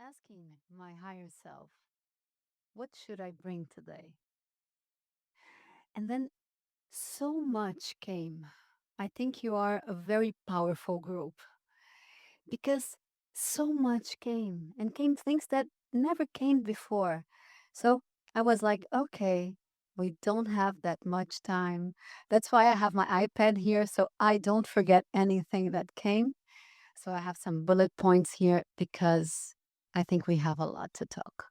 asking my higher self, what should I bring today? And then so much came. I think you are a very powerful group because so much came and came things that never came before. So I was like, okay, we don't have that much time. That's why I have my iPad here so I don't forget anything that came. So I have some bullet points here because I think we have a lot to talk.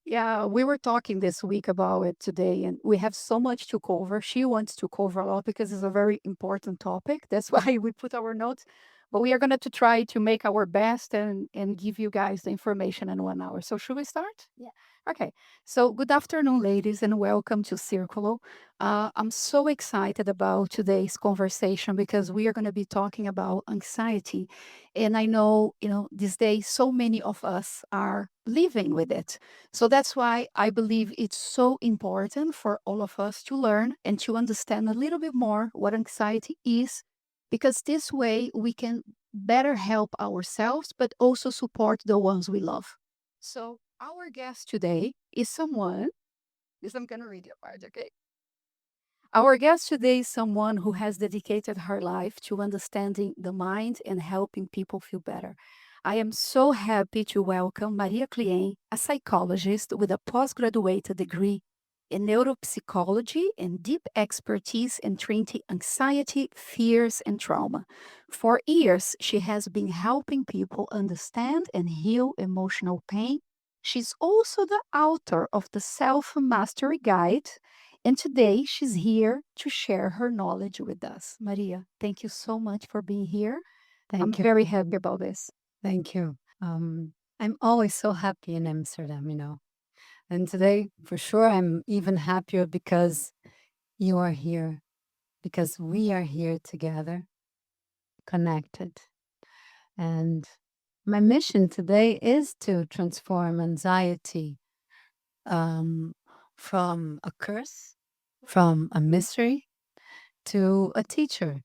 Yeah, we were talking this week about it today, and we have so much to cover. She wants to cover a lot because it's a very important topic. That's why we put our notes. But we are going to try to make our best and give you guys the information in 1 hour. So, should we start? Yeah. Okay. So, good afternoon, ladies, and welcome to Circulo. I'm so excited about today's conversation because we are going to be talking about anxiety. And I know, these days, so many of us are living with it. So that's why I believe it's so important for all of us to learn and to understand a little bit more what anxiety is, because this way we can better help ourselves, but also support the ones we love. So, our guest today is someone, this I'm going to read your part, okay? Our guest today is someone who has dedicated her life to understanding the mind and helping people feel better. I am so happy to welcome Maria Klien, a psychologist with a postgraduate degree in neuropsychology and deep expertise in treating anxiety, fears, and trauma. For years, she has been helping people understand and heal emotional pain. She's also the author of the Self Mastery Guide, and today she's here to share her knowledge with us. Maria, thank you so much for being here. I'm Thank you. very happy about this. Thank you. I'm always so happy in Amsterdam. And today, for sure, I'm even happier because you are here, because we are here together, connected. And my mission today is to transform anxiety um, from a curse, from a mystery, to a teacher,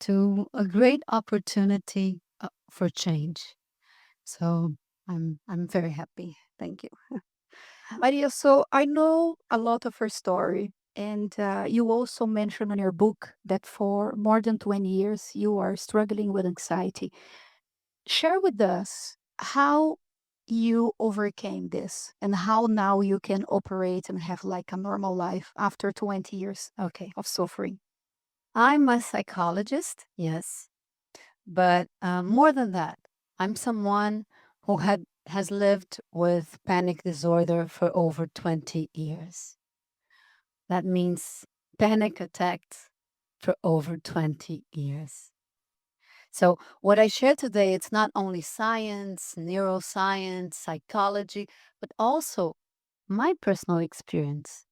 to a great opportunity for change. So I'm very happy. Thank you. Maria, so I know a lot of her story. And you also mentioned in your book that for more than 20 years you are struggling with anxiety. Share with us how you overcame this and how now you can operate and have like a normal life after 20 years Okay. of suffering. I'm a psychologist, yes, but more than that, I'm someone who has lived with panic disorder for over 20 years. That means panic attacks for over 20 years. So what I share today, it's not only science, neuroscience, psychology, but also my personal experience,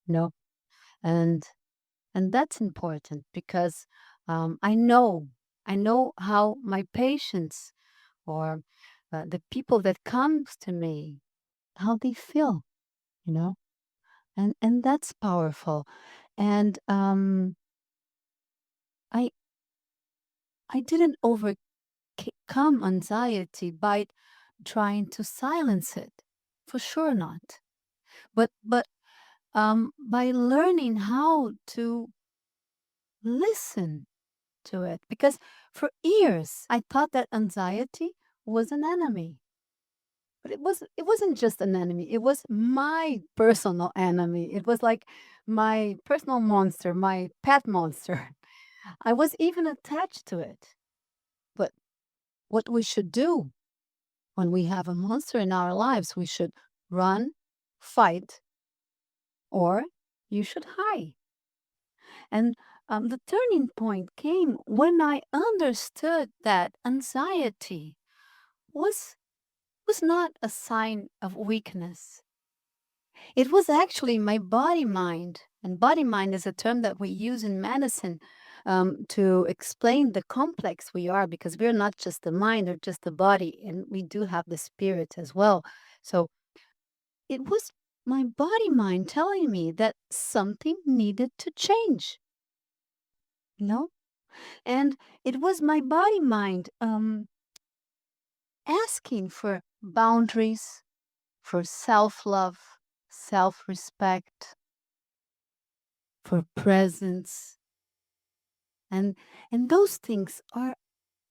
you know, and and that's important because I know how my patients or the people that comes to me, how they feel, you know, and that's powerful. And I I didn't overcome anxiety by trying to silence it, for sure not. But by learning how to listen to it, because for years I thought that anxiety was an enemy. But it wasn't just an enemy. It was my personal enemy. It was like my personal monster, my pet monster. I was even attached to it. But what we should do when we have a monster in our lives, we should run, fight, or you should hide. And the turning point came when I understood that anxiety was was not a sign of weakness. It was actually my body mind. And body mind is a term that we use in medicine to explain the complex we are, because we're not just the mind or just the body, and we do have the spirit as well. So it was my body mind telling me that something needed to change, you know? And it was my body mind asking for boundaries, for self love, self respect, for presence. And, and those things are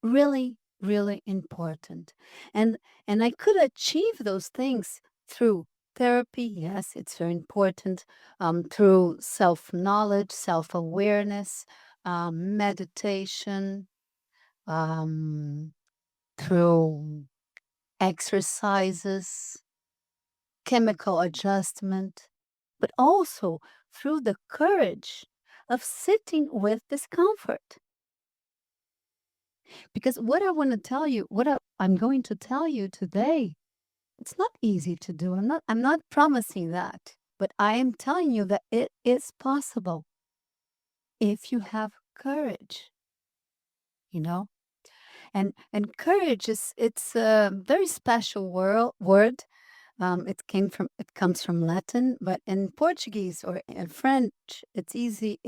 really, really important. And, and I could achieve those things through therapy. Yes, it's very important. Through self knowledge, self awareness, meditation, um, through exercises, chemical adjustment, but also through the courage of sitting with discomfort. Because what I want to tell you, I'm going to tell you today, it's not easy to do. I'm not promising that, but I am telling you that it is possible if you have courage, you know? And courage it's a very special word. It comes from Latin, but in Portuguese or in French, it's easy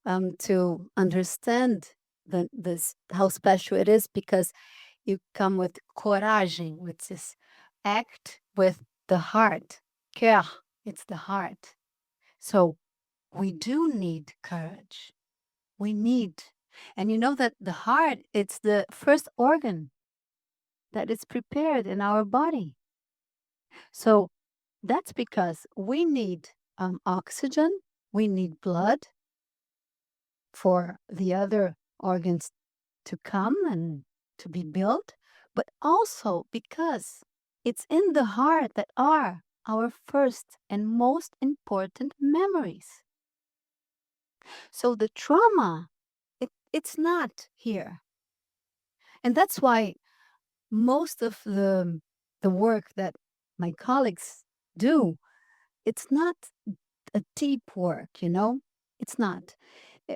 to understand this how special it is because you come with coragem, which is act with the heart. Cœur, it's the heart. So we do need courage. We need, and you know that the heart, it's the first organ that is prepared in our body. So that's because we need oxygen, we need blood for the other organs to come and to be built, but also because it's in the heart that are our first and most important memories. So the trauma, it's not here. And that's why most of the work that my colleagues do, it's not a deep work, you know? It's not.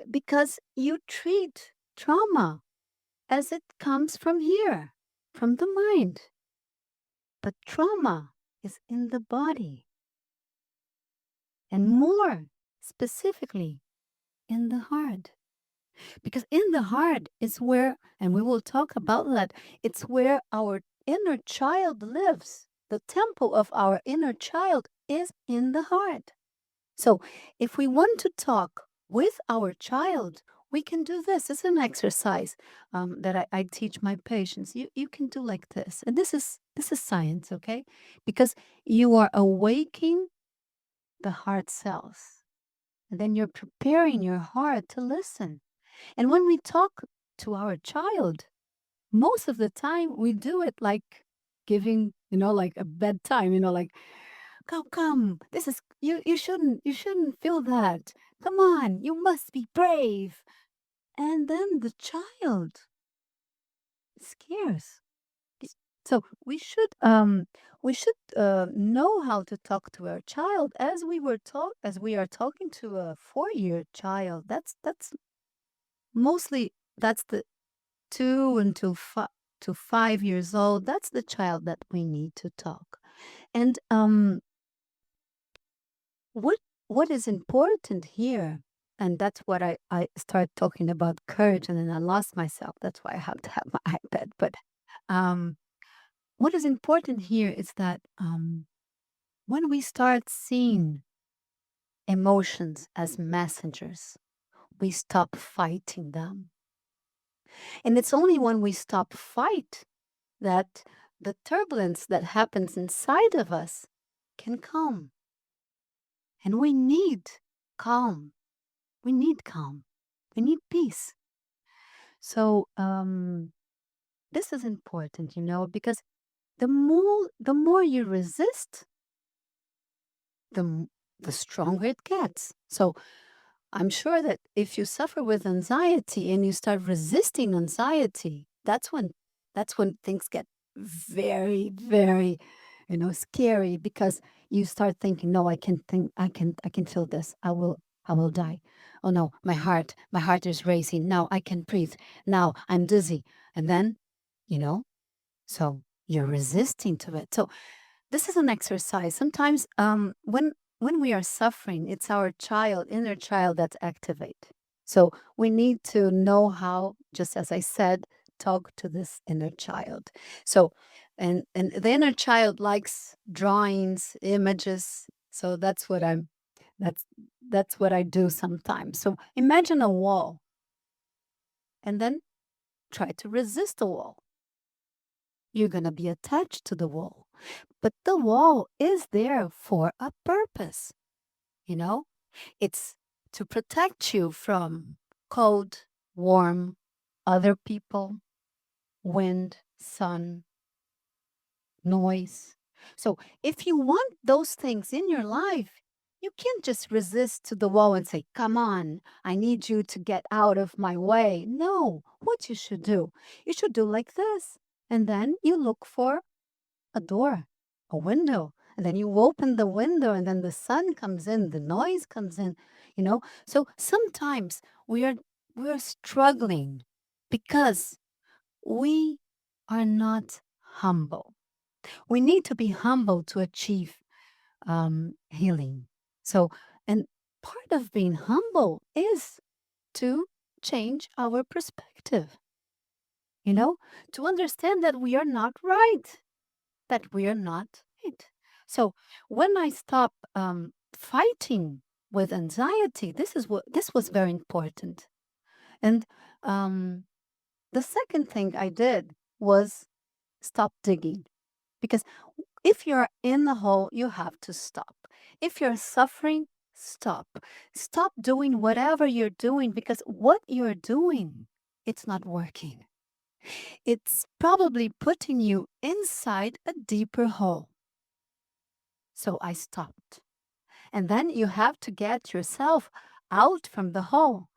Because you treat trauma as it comes from here, from the mind. But trauma is in the body, and more specifically in the heart. Because in the heart is where, and we will talk about that, it's where our inner child lives. The temple of our inner child is in the heart. So if we want to talk with our child, we can do this. It's an exercise that I teach my patients. You can do like this, and this is science, okay? Because you are awaking the heart cells, and then you're preparing your heart to listen. And when we talk to our child, most of the time we do it like giving, like a bedtime, like come, this is you shouldn't feel that. Come on, you must be brave. And then the child scares. So we should know how to talk to our child as we are talking to a 4-year child. That's mostly that's the 2 until 5 years old. That's the child that we need to talk. And what what is important here, and that's what I started talking about courage, and then I lost myself. That's why I have to have my iPad. But um, what is important here is that when we start seeing emotions as messengers, we stop fighting them. And it's only when we stop fight that the turbulence that happens inside of us can calm. And we need calm. We need calm. We need peace. So this is important, because the more you resist, the stronger it gets. So I'm sure that if you suffer with anxiety and you start resisting anxiety, that's when things get very, very, scary because you start thinking, no, I can feel this. I will die. Oh no, my heart is racing. Now I can breathe. Now I'm dizzy. And then, you know, so you're resisting to it. So this is an exercise. Sometimes when we are suffering, it's our inner child that's activate. So we need to know how, just as I said, talk to this inner child. So, and the inner child likes drawings, images. So that's that's what I do sometimes. So imagine a wall and then try to resist the wall. You're going to be attached to the wall. But the wall is there for a purpose, you know? It's to protect you from cold, warm, other people, wind, sun, noise. So if you want those things in your life, you can't just resist to the wall and say, "Come on, I need you to get out of my way." No, what you should do, you should do like this. And then you look for a door, a window, and then you open the window, and then the sun comes in, the noise comes in, you know. So sometimes we are struggling because we are not humble. We need to be humble to achieve healing. So, and part of being humble is to change our perspective, you know, to understand that we are not right, that we are not right. So, when I stop fighting with anxiety, this was very important. And um, the second thing I did was stop digging. Because if you're in the hole, you have to stop. If you're suffering, stop. Stop doing whatever you're doing because what you're doing, it's not working. It's probably putting you inside a deeper hole. So I stopped. And then you have to get yourself out from the hole.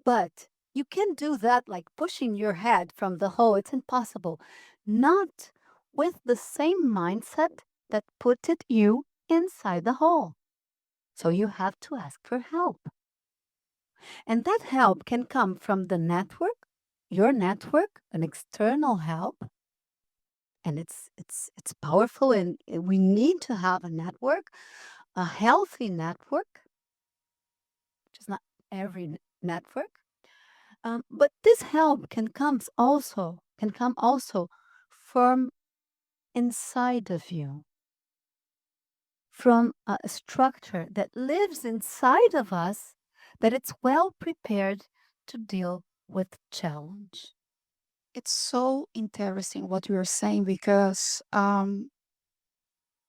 But you can do that like pushing your head from the hole. It's impossible. Not with the same mindset that put it you inside the hole. So you have to ask for help. And that help can come from the network, your network, an external help. And it's powerful and we need to have a network, a healthy network, which is not every network. But this help can come also from inside of you, from a structure that lives inside of us, that it's well prepared to deal with challenge. It's so interesting what you're saying because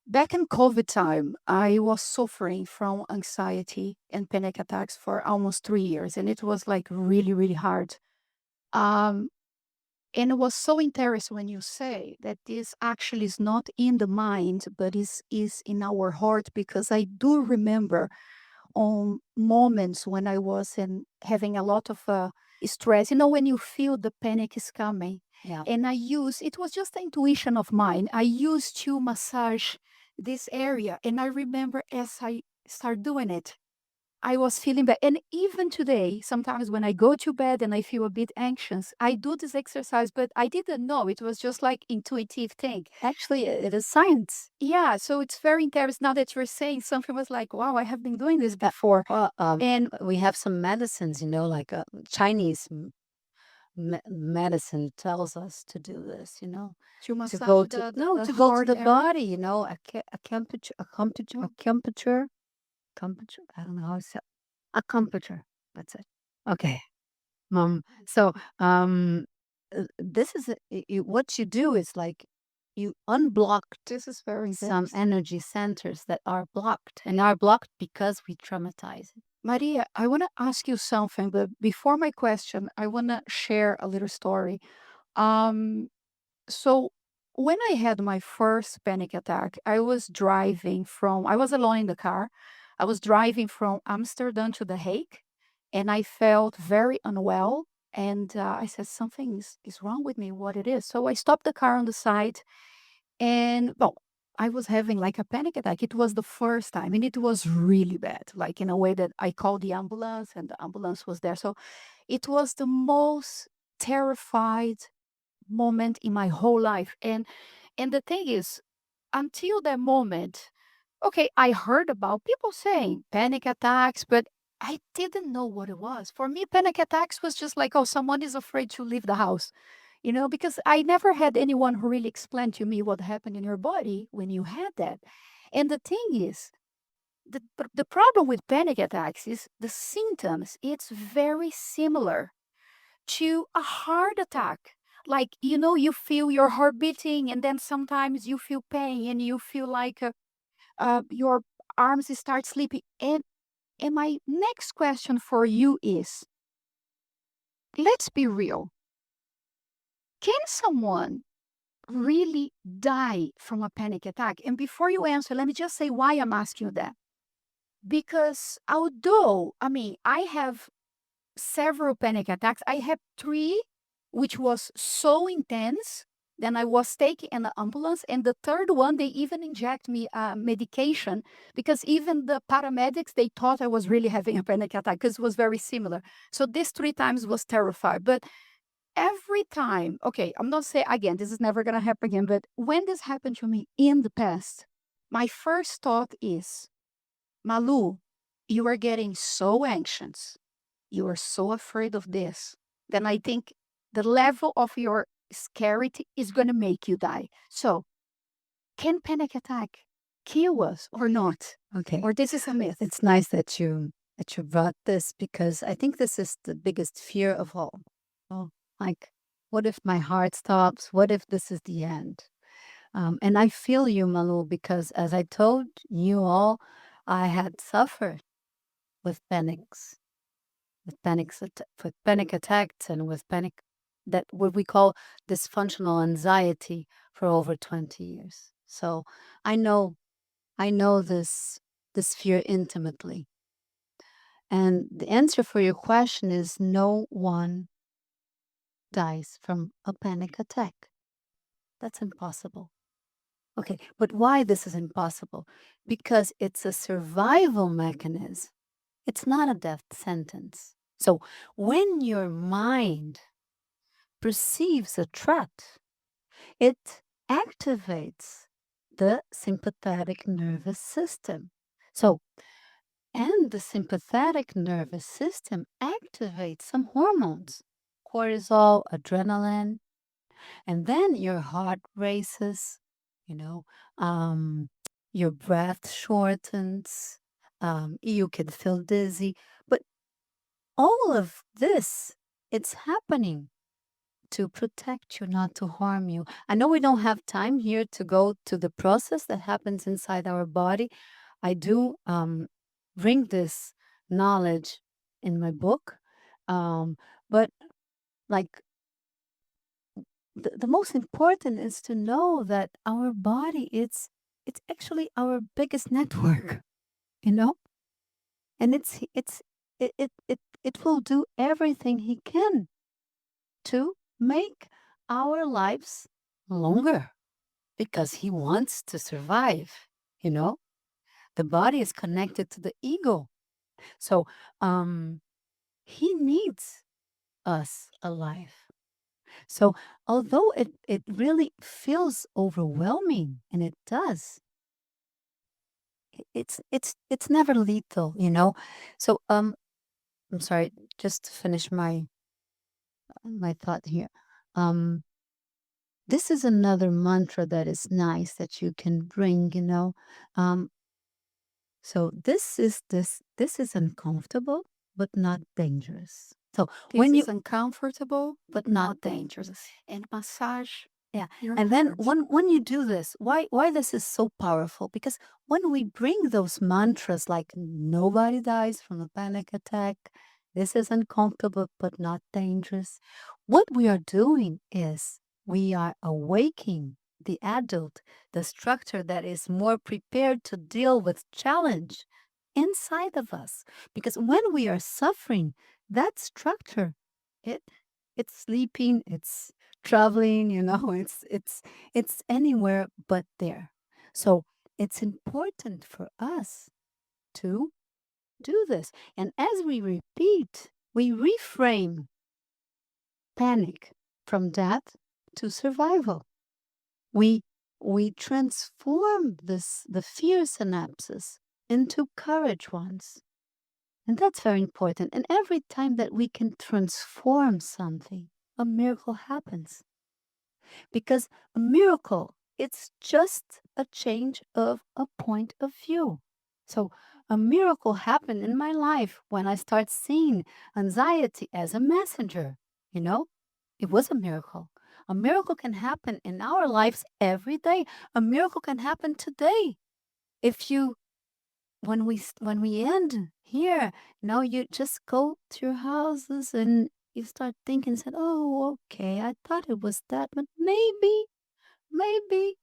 back in COVID time, I was suffering from anxiety and panic attacks for almost 3 years, and it was like really, really hard. Um, and it was so interesting when you say that this actually is not in the mind, but is in our heart, because I do remember on moments when I was having a lot of stress, when you feel the panic is coming. Yeah. And it was just an intuition of mine. I used to massage this area. And I remember as I start doing it, I was feeling bad. And even today, sometimes when I go to bed and I feel a bit anxious, I do this exercise, but I didn't know. It was just like intuitive thing. Actually, it is science. Yeah, so it's very interesting now that you're saying something was like, wow, I have been doing this before. And we have some medicines, like Chinese medicine tells us to do this, To to massage go to no the to go to heart the area. body, a acupuncture. I don't know how to say acupuncture. That's it. Okay. So this is what you do is like you unblock This is very some interesting. energy centers that are blocked and are blocked because we traumatize it. Maria, I want to ask you something, but before my question, I want to share a little story. Um, so when I had my first panic attack, I was alone in the car. I was driving from Amsterdam to The Hague, and I felt very unwell. And I said, something is wrong with me, what it is. So I stopped the car on the side, and well, I was having like a panic attack. It was the first time, and it was really bad, like in a way that I called the ambulance, and the ambulance was there. So it was the most terrified moment in my whole life. And the thing is, until that moment, okay, I heard about people saying panic attacks, but I didn't know what it was. For me, panic attacks was just like, oh, someone is afraid to leave the house. because I never had anyone who really explained to me what happened in your body when you had that. And the thing is, the problem with panic attacks is the symptoms, it's very similar to a heart attack. Like, you feel your heart beating, and then sometimes you feel pain and you feel like your arms start sleeping. And my next question for you is, let's be real. Can someone really die from a panic attack? And before you answer, let me just say why I'm asking you that. Because although, I have several panic attacks, I had three, which was so intense. Then I was taken in the ambulance. And the third one, they even inject me medication because even the paramedics, they thought I was really having a panic attack because it was very similar. So this three times was terrified. But every time, okay, I'm not saying again, this is never going to happen again, but when this happened to me in the past, my first thought is, Malu, you are getting so anxious. You are so afraid of this. Then I think the level of your scarcity is going to make you die. So, can panic attack kill us or not? Okay. Or this is a myth? It's nice that you brought this because I think this is the biggest fear of all. Oh, like, what if my heart stops? What if this is the end? And I feel you, Malu, because as I told you all, I had suffered with panics, with panic attacks, and with panic that what we call dysfunctional anxiety for over 20 years. So I know, I know this fear intimately. And the answer for your question is no one dies from a panic attack. That's impossible. Okay, but why this is impossible? Because it's a survival mechanism. It's not a death sentence. So when your mind perceives a threat, it activates the sympathetic nervous system. So, and the sympathetic nervous system activates some hormones, cortisol, adrenaline, and then your heart races, you know, um, your breath shortens, you can feel dizzy. But all of this, it's happening to protect you, not to harm you. I know we don't have time here to go to the process that happens inside our body. I do bring this knowledge in my book, but like the most important is to know that our body it's actually our biggest network, you know, and it will do everything he can to make our lives longer because he wants to survive, you know. The body is connected to the ego, so he needs us alive. So although it really feels overwhelming, and it does, it's never lethal, you know. So I'm sorry, just to finish my thought here. Um this is another mantra that is nice that you can bring, you know. Um so this is uncomfortable but not dangerous. So This when you is uncomfortable, but but not not dangerous. dangerous. And massage Yeah. your And then heart. when you do this, why this is so powerful? Because when we bring those mantras like nobody dies from a panic attack, this is uncomfortable but not dangerous. What we are doing is we are awaking the adult, the structure that is more prepared to deal with challenge inside of us. Because when we are suffering, that structure, it it's sleeping, it's traveling, you know, it's anywhere but there. So it's important for us to do this. And as we repeat, we reframe panic from death to survival. We we transform the fear synapses into courage ones. And that's very important. And every time that we can transform something, a miracle happens. because a miracle, it's just a change of a point of view. So a miracle happened in my life when I start seeing anxiety as a messenger, you know? It was a miracle. A miracle can happen in our lives every day. A miracle can happen today. If you when we end here, now you just go to your houses and you start thinking, said, "Oh, okay, I thought it was that, but maybe, maybe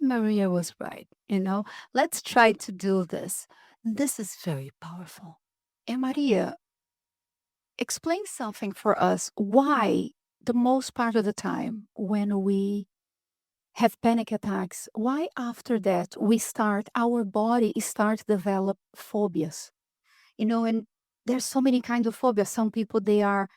Maria was right. Let's try to do this." This is very powerful. And Maria, explain something for us why the most part of the time when we have panic attacks, why after that our body start develop phobias. And there's so many kinds of phobias. Some people they are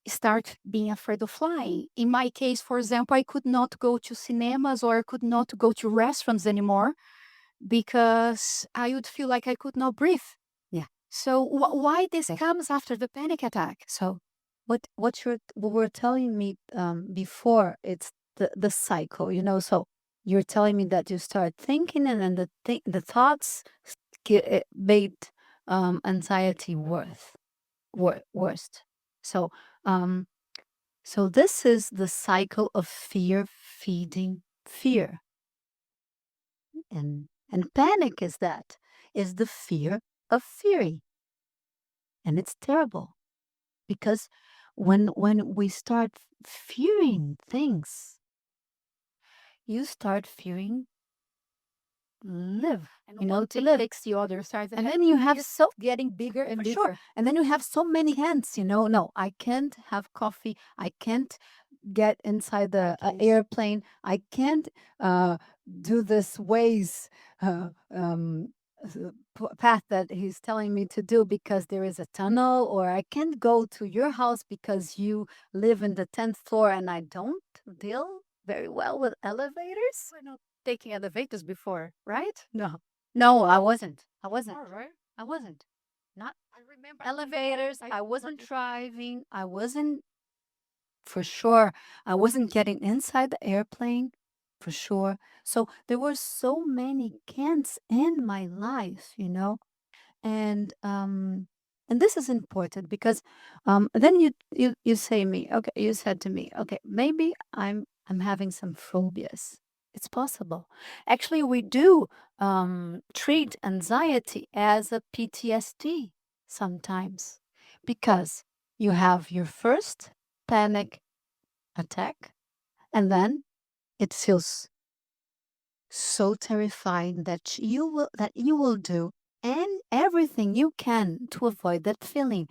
start being afraid of flying. In my case, for example, I could not go to cinemas or I could not go to restaurants anymore because I would feel like I could not breathe. Yeah. So why this comes after the panic attack? So what were telling me before, it's the cycle, so you're telling me that you start thinking, and then the thoughts made anxiety worst. So um so this is the cycle of fear feeding fear. And panic is the fear of fearing. And it's terrible because when we start fearing things, you start fearing live, And to live. takes the other side, And then you have so getting bigger and for bigger. sure. And then you have so many hands, no, I can't have coffee. I can't get inside the airplane. I can't do this ways path that he's telling me to do because there is a tunnel, or I can't go to your house because you live in the 10th floor and I don't deal very well with elevators. We're not taking elevators before, right? No, I wasn't. I wasn't. All right. I wasn't. Not I remember elevators. I wasn't driving. I wasn't, for sure. I wasn't getting inside the airplane, for sure. So there were so many can'ts in my life, and this is important because then you say me, okay, you said to me, okay, maybe I'm having some phobias. It's possible. Actually, we do treat anxiety as a PTSD sometimes, because you have your first panic attack, and then it feels so terrifying that you will do and everything you can to avoid that feeling,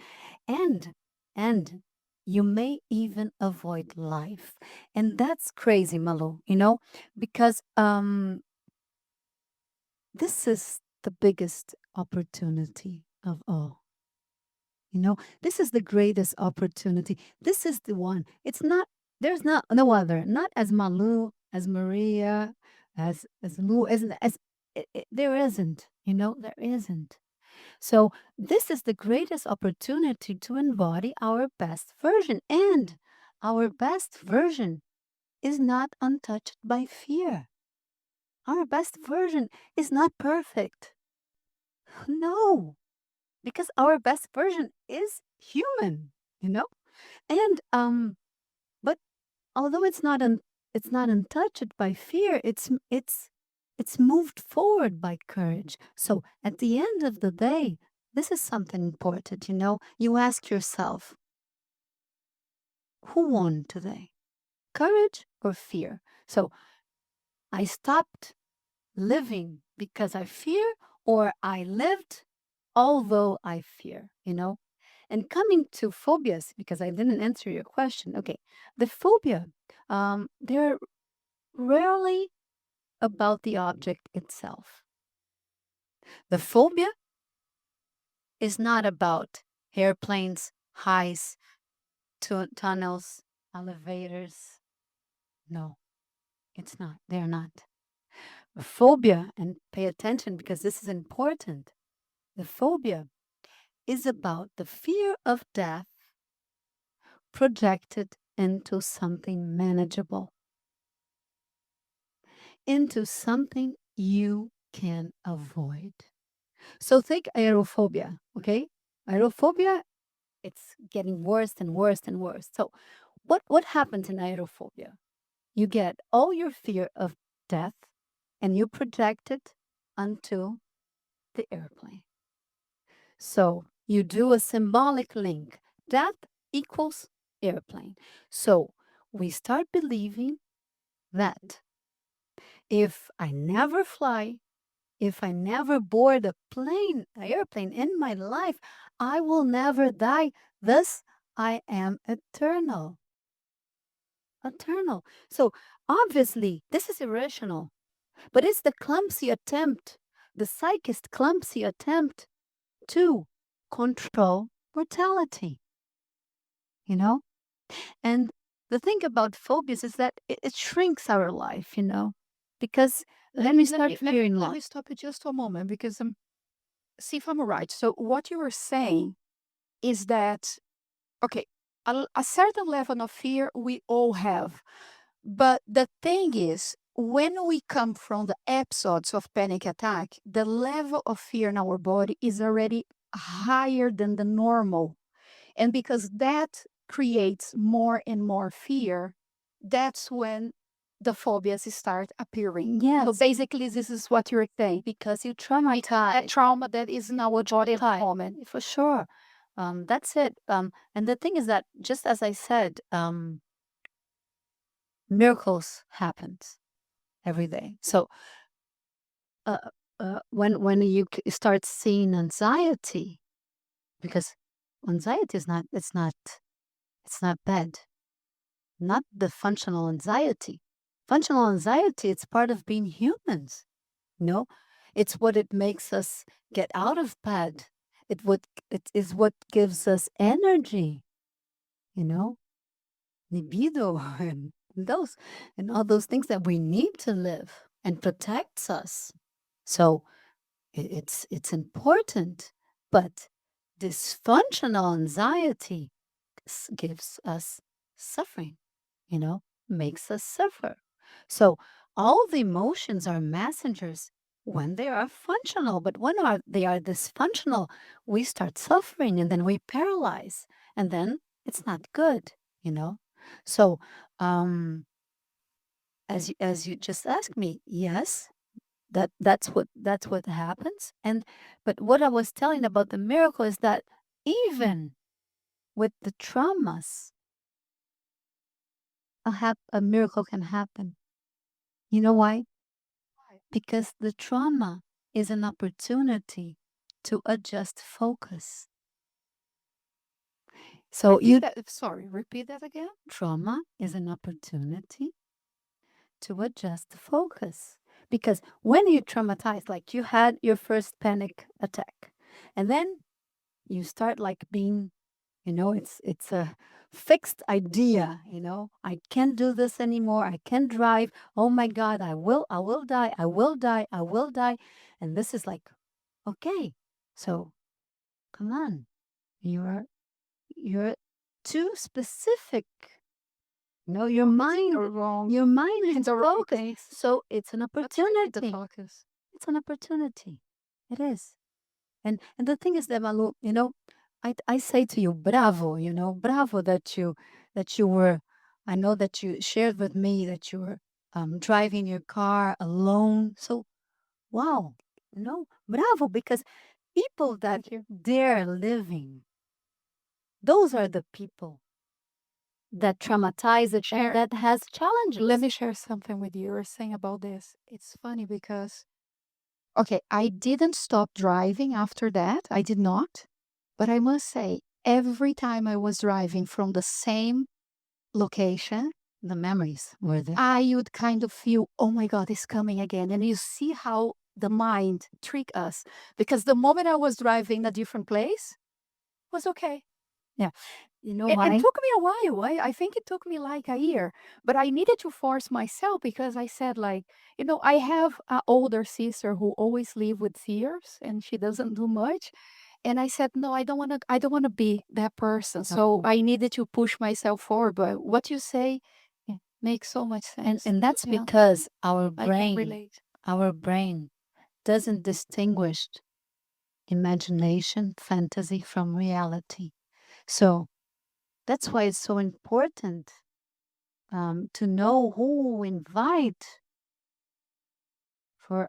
and and you may even avoid life. And that's crazy, Malu, because this is the biggest opportunity of all. This is the greatest opportunity. This is the one. It's not, there's not no other, not as Malu, as Maria, as Lu, as there isn't, there isn't. So this is the greatest opportunity to embody our best version. And our best version is not untouched by fear. Our best version is not perfect. No, because our best version is human, you know? And but although it's not untouched by fear, it's moved forward by courage. So at the end of the day, this is something important, You ask yourself, who won today? Courage or fear? So I stopped living because I fear, or I lived although I fear. And coming to phobias, because I didn't answer your question. Okay, the phobia, they're rarely about the object itself. The phobia is not about airplanes, heights, tunnels, elevators. No, it's not. They're not. The phobia, and pay attention because this is important. The phobia is about the fear of death projected into something manageable. into something you can avoid. So think aerophobia, okay? Aerophobia, it's getting worse and worse and worse. So what happens in aerophobia? You get all your fear of death and you project it onto the airplane. So you do a symbolic link. Death equals airplane. So we start believing that if I never fly, if I never board a plane, an airplane in my life, I will never die. Thus, I am eternal. Eternal. So obviously, this is irrational, but it's the clumsy attempt, the psychist clumsy attempt to control mortality, you know? And the thing about phobias is that it shrinks our life, because then we start fearing Let me loss. stop you just for a moment because see if I'm right. So what you were saying is that okay, a certain level of fear we all have. But the thing is, when we come from the episodes of panic attack, the level of fear in our body is already higher than the normal. And because that creates more and more fear, that's when the phobias start appearing. So Yes, basically, this is what you're saying. because you That traumatize. trauma that is in our body at the moment. For sure. That's it. And the thing is that, just as I said, miracles happens every day. So uh, when you start seeing anxiety, because anxiety is not, it's not bad, not the functional anxiety. Functional anxiety, it's part of being humans. No, it's what it makes us get out of bed. It is what gives us energy. You know, libido those and all those things that we need to live and protects us. So it's important, but dysfunctional anxiety gives us suffering, makes us suffer. So all the emotions are messengers when they are functional, but when they are dysfunctional, we start suffering and then we paralyze, and then it's not good, you know. So as you just asked me, yes, that's what happens. And but what I was telling about the miracle is that even with the traumas, a miracle can happen. You know why? Because the trauma is an opportunity to adjust focus. So Repeat that again. trauma is an opportunity to adjust focus. Because when you traumatize, like you had your first panic attack, and then you start like being, it's a fixed idea, I can't do this anymore, I can't drive, oh my god, I will die, I will die, I will die. And this is like, okay, so come on, you're too specific. Your mind, Wrong. is The wrong focused. place. So it's an The opportunity. focus. It's an opportunity. It is. And the thing is that, Malu, I say to you, bravo, bravo that you were. I know that you shared with me that you were driving your car alone. So wow, bravo, because people that dare living, those are the people that traumatize it, that has challenges. Let me share something with you. You're saying about this. It's funny because, okay, I didn't stop driving after that. I did not. But I must say, every time I was driving from the same location, The memories were there. I would kind of feel, oh my God, it's coming again. And you see how the mind trick us. Because the moment I was driving a different place was okay. Yeah. You know It why? took me a while. I think it took me like a year, but I needed to force myself because I said, like, I have an older sister who always live with fears and she doesn't do much. And I said, no, I don't want to be that person. So I needed to push myself forward. But what you say, Makes so much sense. And that's Yeah, because I can relate. our brain doesn't distinguish imagination, fantasy from reality. So that's why it's so important to know who we invite for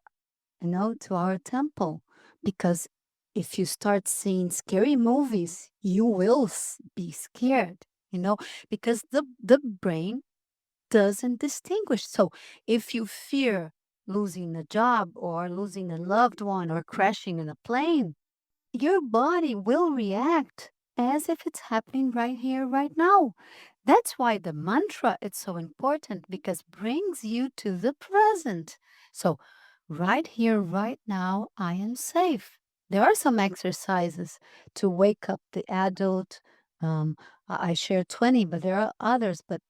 to our temple, because if you start seeing scary movies, you will be scared. Because the brain doesn't distinguish. So if you fear losing a job or losing a loved one or crashing in a plane, your body will react as if it's happening right here, right now. That's why the mantra is so important, because brings you to the present. So right here, right now, I am safe. There are some exercises to wake up the adult. Um, I share 20, but there are others. But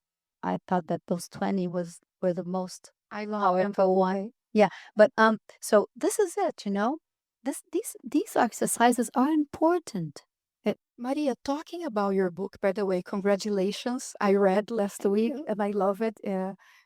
I thought that those 20 were the most I love them. powerful one. Yeah, but so this is it. These exercises are important. Maria, talking about your book, by the way, congratulations. I read last week and I love it.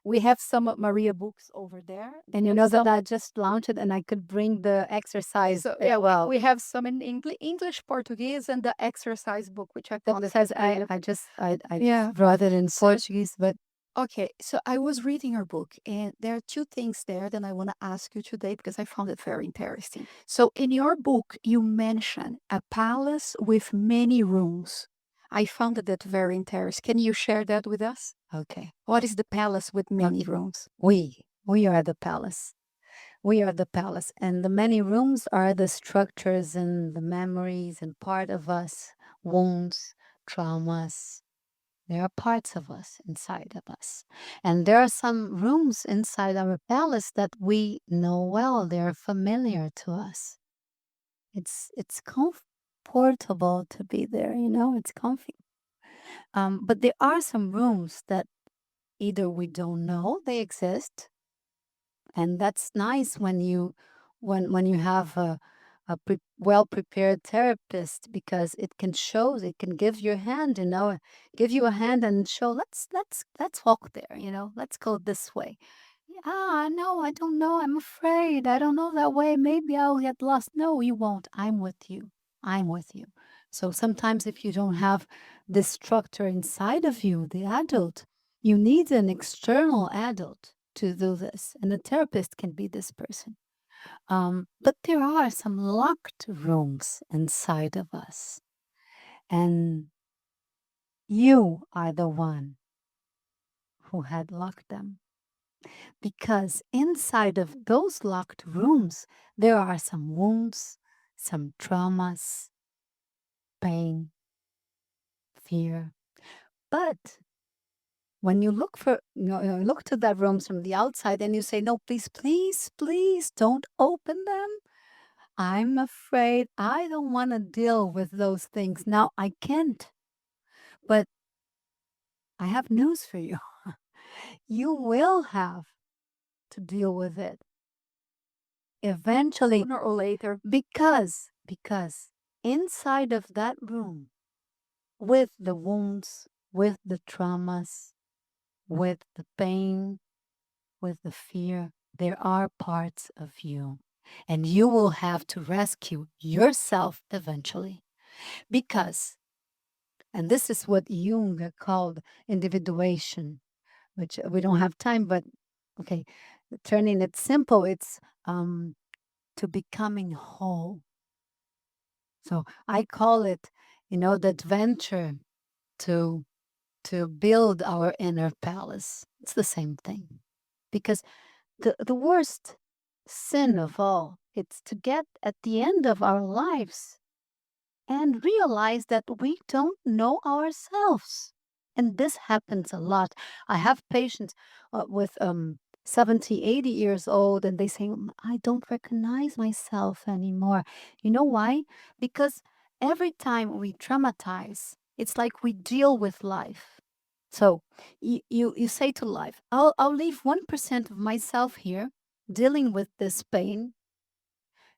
We have some of Maria books over there. And you know that I just launched it and I could bring the exercise. So, yeah, Well, we have some in English, Portuguese, and the exercise book, which I found that it says brilliant. I Yeah. brought it in Portuguese, but Okay, so I was reading your book, and there are two things there that I want to ask you today because I found it very interesting. So, in your book, you mention a palace with many rooms. I found that very interesting. Can you share that with us? okay. What is the palace with many rooms? We are the palace. We are the palace, and the many rooms are the structures and the memories and part of us, wounds, traumas. There are parts of us inside of us. And there are some rooms inside our palace that we know well. They're familiar to us. It's comfortable to be there. It's comfy. But there are some rooms that either we don't know they exist, and that's nice when you have a well prepared therapist, because it can give your hand, give you a hand and show, let's walk there, let's go this way. No, I don't know, I'm afraid, I don't know that way, maybe I'll get lost. No, you won't. I'm with you. So sometimes if you don't have this structure inside of you, the adult, you need an external adult to do this, and a therapist can be this person. But there are some locked rooms inside of us, and you are the one who had locked them. Because inside of those locked rooms, there are some wounds, some traumas, pain, fear. But when you look to that rooms from the outside and you say, no, please, please, please don't open them. I'm afraid I don't want to deal with those things. Now I can't, but I have news for you. You will have to deal with it eventually, Sooner or later. because inside of that room, with the wounds, with the traumas, with the pain, with the fear, there are parts of you, and you will have to rescue yourself eventually. Because, and this is what Jung called individuation, which we don't have time, but okay, turning it simple, it's to becoming whole. So I call it, the adventure to build our inner palace. It's the same thing. Because the worst sin of all, it's to get at the end of our lives and realize that we don't know ourselves. And this happens a lot. I have patients with 70, 80 years old, and they say, I don't recognize myself anymore. You know why? Because every time we traumatize, it's like we deal with life. So you say to life, I'll leave 1% of myself here dealing with this pain,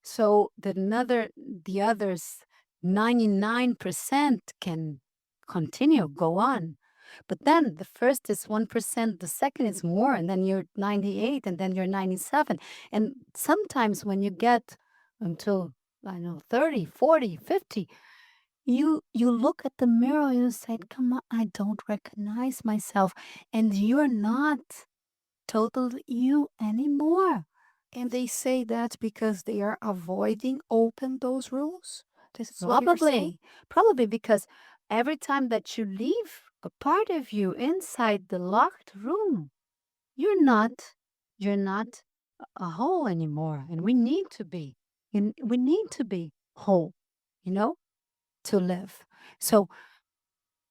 so that the others 99% can continue, go on. But then the first is 1%, the second is more, and then you're 98, and then you're 97. And sometimes when you get until, I know, 30, 40, 50, you look at the mirror and you say, come on, I don't recognize myself. And you're not total you anymore. And they say that because they are avoiding open those rules. This is what you're saying? Probably because every time that you leave a part of you inside the locked room, you're not you're not a whole anymore. And we need to be. And we need to be whole, you know, to live. So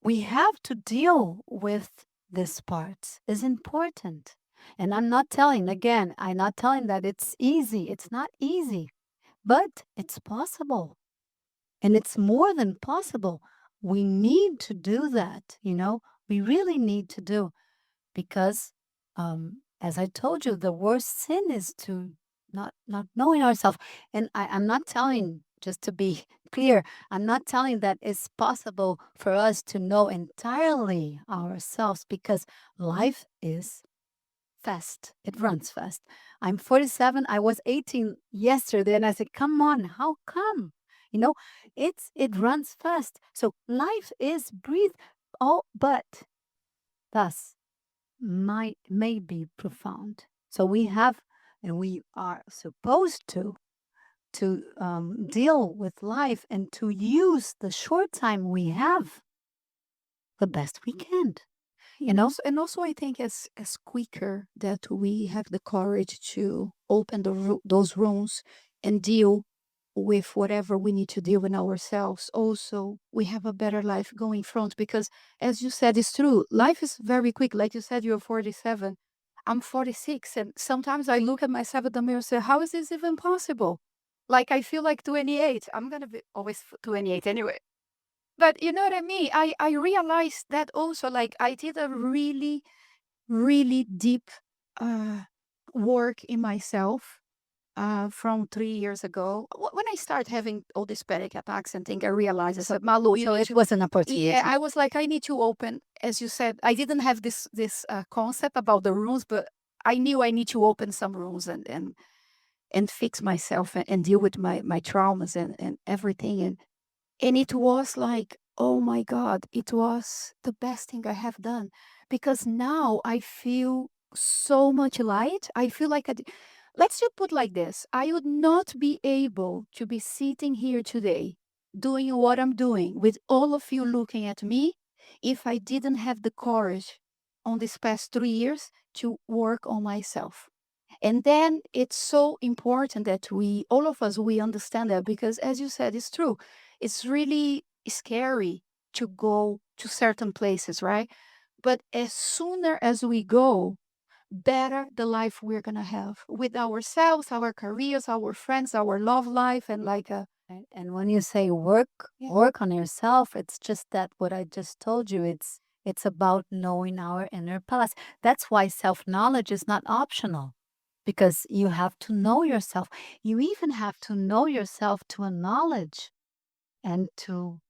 we have to deal with this part is important. And I'm not telling, again, I'm not telling that it's easy. It's not easy, but it's possible. And it's more than possible. We need to do that, you know, we really need to do because as I told you, the worst sin is to not knowing ourselves. And I'm not telling, just to be clear, I'm not telling that it's possible for us to know entirely ourselves because life is fast. It runs fast. I'm 47. I was 18 yesterday, and I said, "Come on, how come?" You know, it runs fast. So life is breathe. Oh, but thus might may be profound. So we have, and we are supposed to deal with life and to use the short time we have the best we can. You know, And also, I think as quicker that we have the courage to open those rooms and deal with whatever we need to deal with ourselves, also we have a better life going front. Because as you said, it's true. Life is very quick. Like you said, you're 47. I'm 46, and sometimes I look at myself at the mirror and say, "How is this even possible?" Like I feel like 28. I'm gonna be always 28 anyway. But you know what I mean? I realized that also, like, I did a really, really deep uh, work in myself from 3 years ago. When I started having all these panic attacks and things, I realized, I said, Malu, you so need it to. was an opportunity. Yeah, I was like, I need to open, as you said. I didn't have this concept about the rooms, but I knew I need to open some rooms and fix myself and deal with my traumas and everything. And it was like, oh my God, it was the best thing I have done because now I feel so much light. I feel like, let's just put like this, I would not be able to be sitting here today doing what I'm doing with all of you looking at me if I didn't have the courage on these past 3 years to work on myself. And then it's so important that all of us, we understand that because, as you said, it's true. It's really scary to go to certain places, right? But as sooner as we go, better the life we're gonna have with ourselves, our careers, our friends, our love life, and like Right? And when you say work, yeah. work on yourself, it's just that what I just told you. It's about knowing our inner palace. That's why self-knowledge is not optional, because you have to know yourself. You even have to know yourself to acknowledge and to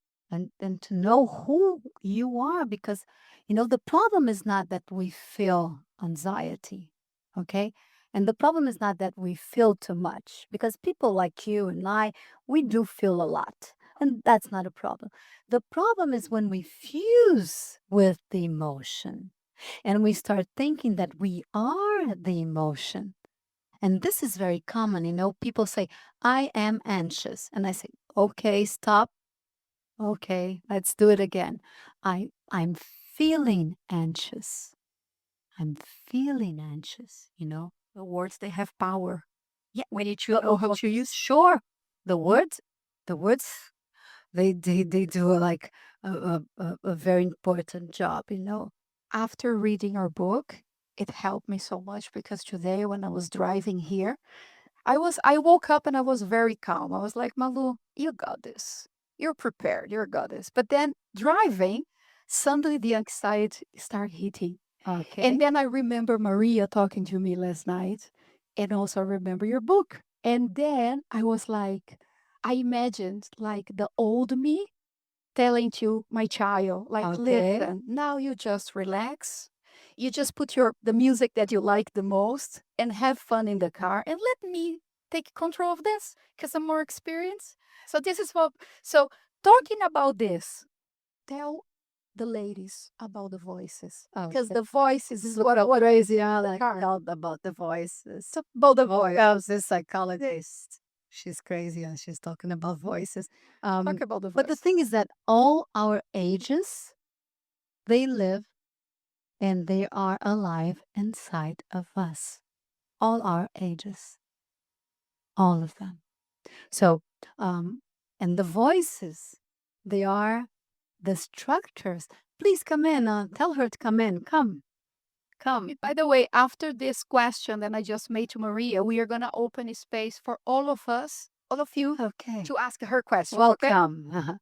know who you are, because you know the problem is not that we feel anxiety, okay, and the problem is not that we feel too much, because people like you and I, we do feel a lot, and that's not a problem. The problem is when we fuse with the emotion and we start thinking that we are the emotion. And this is very common, you know, people say, I am anxious, and I say, okay, stop. Okay, let's do it again. I'm feeling anxious. I'm feeling anxious, you know? The words, they have power. Yeah, We need to know how to use. sure. The words, the words, they do like a very important job, you know? After reading our book, it helped me so much because today when I was driving here, I woke up and I was very calm. I was like, Malu, you got this. You're prepared. You got this. But then driving, suddenly the anxiety started hitting. Okay. And then I remember Maria talking to me last night, and also remember your book. And then I was like, I imagined like the old me telling to my child, like, Okay. listen, now you just relax. You just put the music that you like the most and have fun in the car and let me take control of this because I'm more experienced. So this is what so talking about this, tell the ladies about the voices. Because Okay. the voices This is is what I see like car. felt about the voices. So about the voice. I was a psychologist. She's crazy and she's talking about voices. Talk about the But the voice. thing is that all our ages, they live and they are alive inside of us. All our ages, all of them. So, and the voices, they are the structures. Please come in. Tell her to come in. Come, come. By the way, after this question that I just made to Maria, we are going to open a space for all of us, all of you, Okay. to ask her question. Okay? Welcome.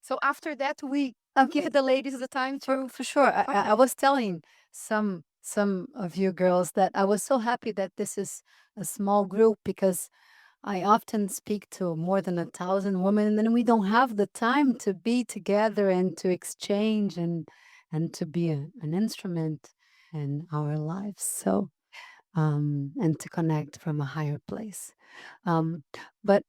So after that, we Okay. give the ladies the time to. For sure. I Okay. was telling some of you girls that I was so happy that this is a small group because I often speak to more than 1,000 women, and then we don't have the time to be together and to exchange and to be an instrument in our lives. So and to connect from a higher place. Um, but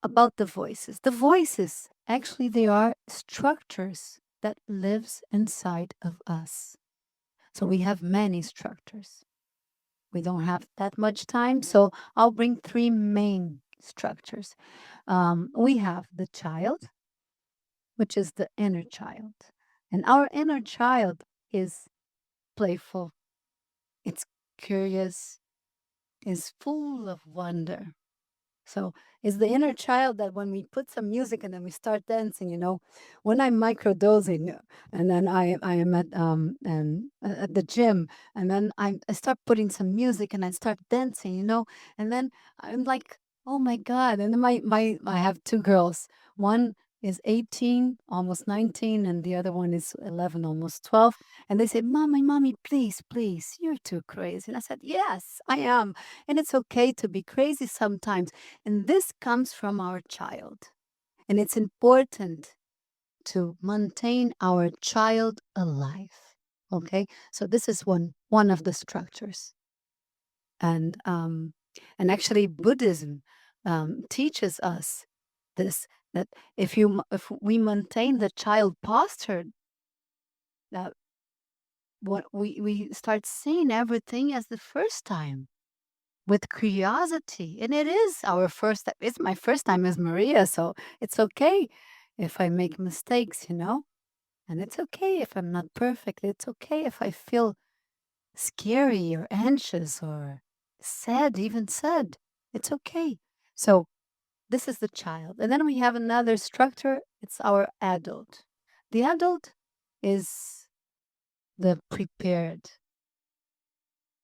about the voices actually they are structures that lives inside of us. So we have many structures. We don't have that much time, so I'll bring three main structures. We have the child, which is the inner child, and our inner child is playful. It's curious. Is full of wonder. So it's the inner child that when we put some music and then we start dancing, when I'm microdosing and then I am at the gym and then I start putting some music and I start dancing, and then I'm like, oh my God. And then my I have two girls. One is 18, almost 19, and the other one is 11, almost 12. And they say, Mommy, please, please, you're too crazy. And I said, yes, I am. And it's okay to be crazy sometimes. And this comes from our child. And it's important to maintain our child alive. Okay? So this is one of the structures. And actually Buddhism teaches us this that if we maintain the child posture, that what we start seeing everything as the first time with curiosity. And it is our first time. It's my first time as Maria, so it's okay if I make mistakes. And it's okay if I'm not perfect. It's okay if I feel scary or anxious or sad, even sad. It's okay. So this is the child. And then we have another structure. It's our adult. The adult is the prepared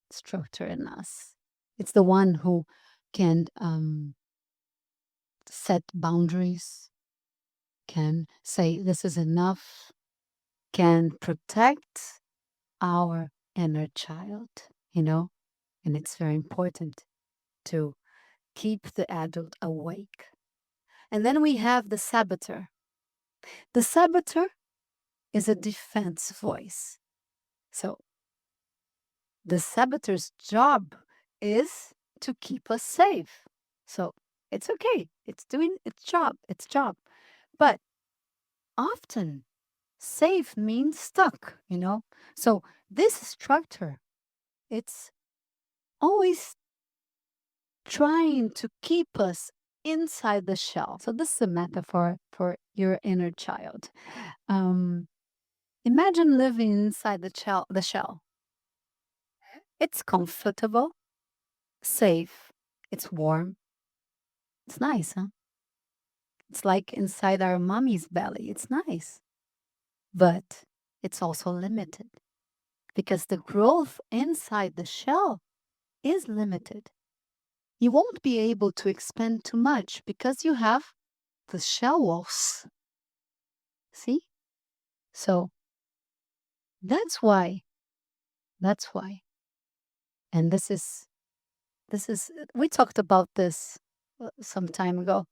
structure in us. It's the one who can set boundaries, can say this is enough, can protect our inner child, you know? And it's very important to keep the adult awake. And then we have the saboteur. The saboteur is a defense voice. So the saboteur's job is to keep us safe. So it's okay. It's doing its job. But often safe means stuck. So this structure, it's always trying to keep us inside the shell. So this is a metaphor for your inner child. Um, Imagine living inside the shell. It's comfortable, safe, it's warm. It's nice, huh? It's like inside our mommy's belly. It's nice. But it's also limited because the growth inside the shell is limited. You won't be able to expand too much because you have the shell walls. See? So that's why, that's why. And this is we talked about this some time ago.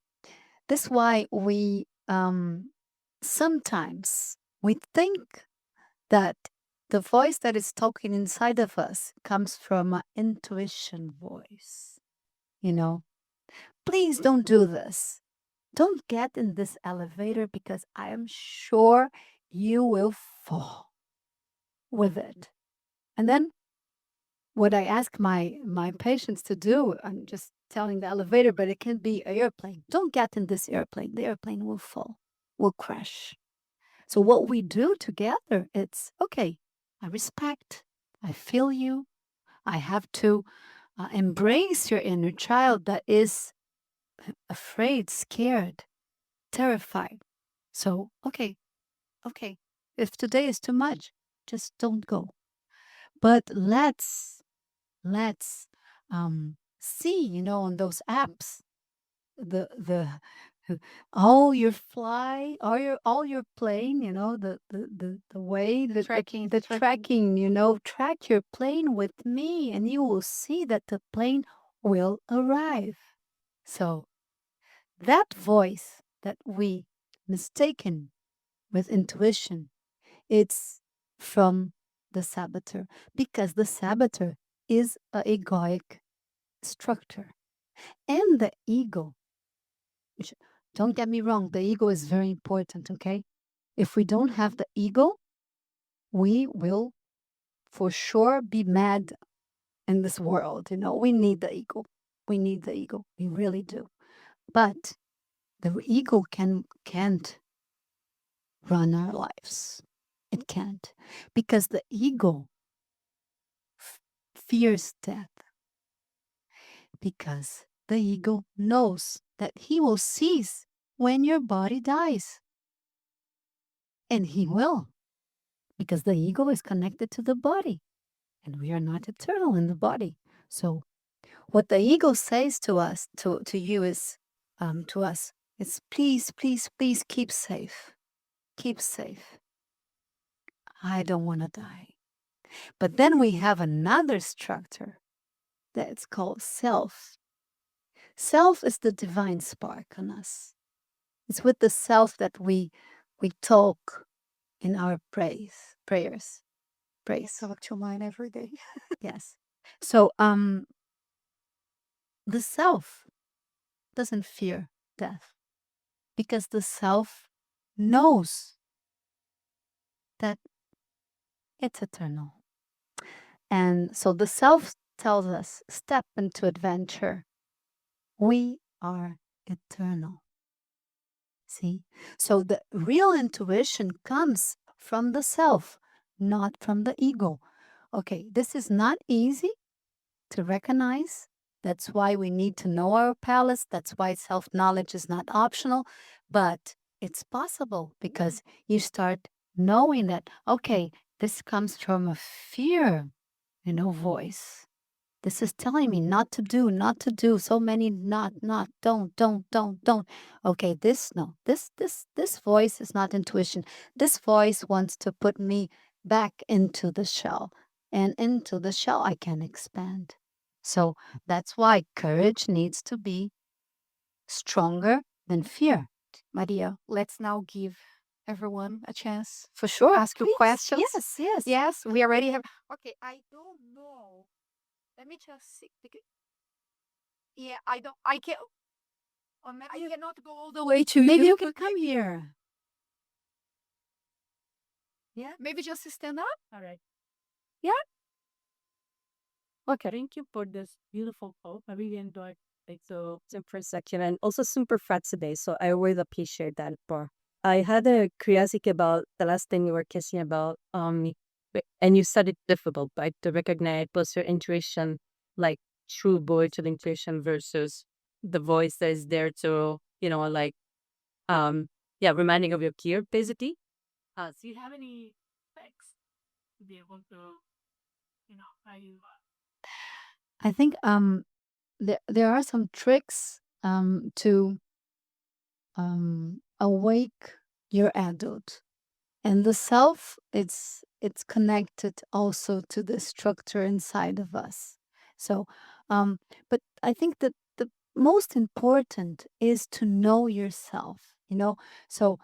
This why we Sometimes we think that the voice that is talking inside of us comes from an intuition voice. You know, please don't do this. Don't get in this elevator because I am sure you will fall with it. And then what I ask my patients to do, I'm just telling the elevator, but it can be an airplane. Don't get in this airplane. The airplane will fall, will crash. So what we do together, it's okay. I respect. I feel you. I have to embrace your inner child that is afraid, scared, terrified. So okay, okay. If today is too much, just don't go. But let's see, on those apps, the all your plane, the way that the tracking, track your plane with me and you will see that the plane will arrive. So that voice that we mistaken with intuition, it's from the saboteur, because the saboteur is a egoic structure. And the ego, which, don't get me wrong, the ego is very important, okay? If we don't have the ego, we will for sure be mad in this world. We need the ego. We need the ego. We really do. But the ego can't run our lives. It can't. Because the ego fears death. Because the ego knows that he will cease when your body dies. And he will, because the ego is connected to the body, and we are not eternal in the body. So, what the ego says to us, to you, is to us, is please, please, please keep safe. Keep safe. I don't want to die. But then we have another structure that's called self. Self is the divine spark on us. It's with the self that we talk in our prayers. Praise. Talk to mine every day. Yes. So the self doesn't fear death because the self knows that it's eternal. And so the self tells us, step into adventure. We are eternal. See? So the real intuition comes from the self, not from the ego. Okay, this is not easy to recognize. That's why we need to know our palace. That's why self knowledge is not optional, but it's possible because you start knowing that, okay, this comes from a fear, voice. This is telling me not to do, not to do. So many not, don't. Okay, no, this voice is not intuition. This voice wants to put me back into the shell, and into the shell I can expand. So that's why courage needs to be stronger than fear. Maria, let's now give everyone a chance For sure. ask you Please. questions. Yes, yes. Yes, we already have. Okay, I don't know. Let me just see. Yeah, I don't. I can't. I cannot go all the way to Maybe you. you can come here. Yeah. Maybe just stand up. All right. Yeah. Okay. Thank you for this beautiful quote. I really enjoyed it. So super section and also super fat today. So I really appreciate that part. I had a curiosity about the last thing you were kissing about. And you said it's difficult, right, to recognize both your intuition, like true voice of intuition versus the voice that is there to, like, um, yeah, reminding of your gear, basically. Do you have any tricks to be able to, how you I think there are some tricks to awake your adult, and the self, it's connected also to the structure inside of us. So but I think that the most important is to know yourself. So